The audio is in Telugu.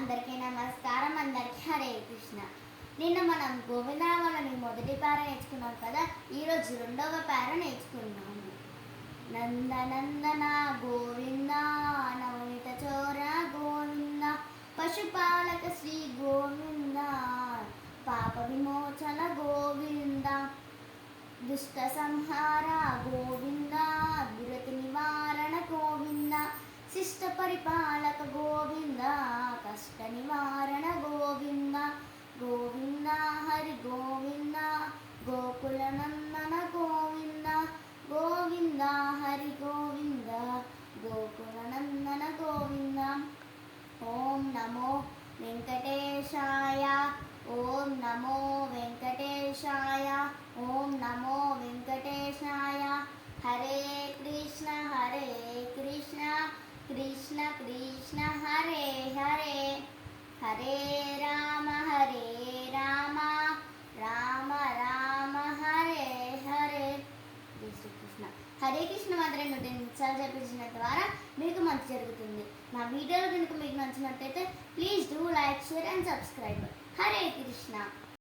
అందరికీ నమస్కారం. అందరికీ హరే కృష్ణ. నిన్న మనం గోవిందావళని మొదటి పేర నేర్చుకున్నాం కదా. ఈరోజు రెండవ పేర నేర్చుకున్నాము. నందనందన గోవింద, నవనిత చోర గోవింద, పశుపాలక శ్రీ గోవింద, పాప విమోచన గోవింద, దుష్ట సంహార గోవింద, దురతి నివారణ గోవింద, శిష్ట పరిపాలక గోవింద, కష్ట నివారణ గోవింద, గోవింద హరి గోవింద, గోకుల నందన గోవింద, గోవింద హరి గోవింద, గోకుల నందన గోవింద. ఓం నమో వెంకటేశాయ, ఓం నమో వెంకటేశాయ, ఓం నమో వెంకటేశాయ. హరే కృష్ణ కృష్ణ కృష్ణ హరే హరే, హరే రామ రామ రామ హరే హరే. శ్రీకృష్ణ హరే కృష్ణ మాత్రం 108 నిమిషాలు చెప్పించిన ద్వారా మీకు మంచి జరుగుతుంది. నా వీడియోలు కనుక మీకు నచ్చినట్లయితే please do like, share and subscribe. Hare Krishna.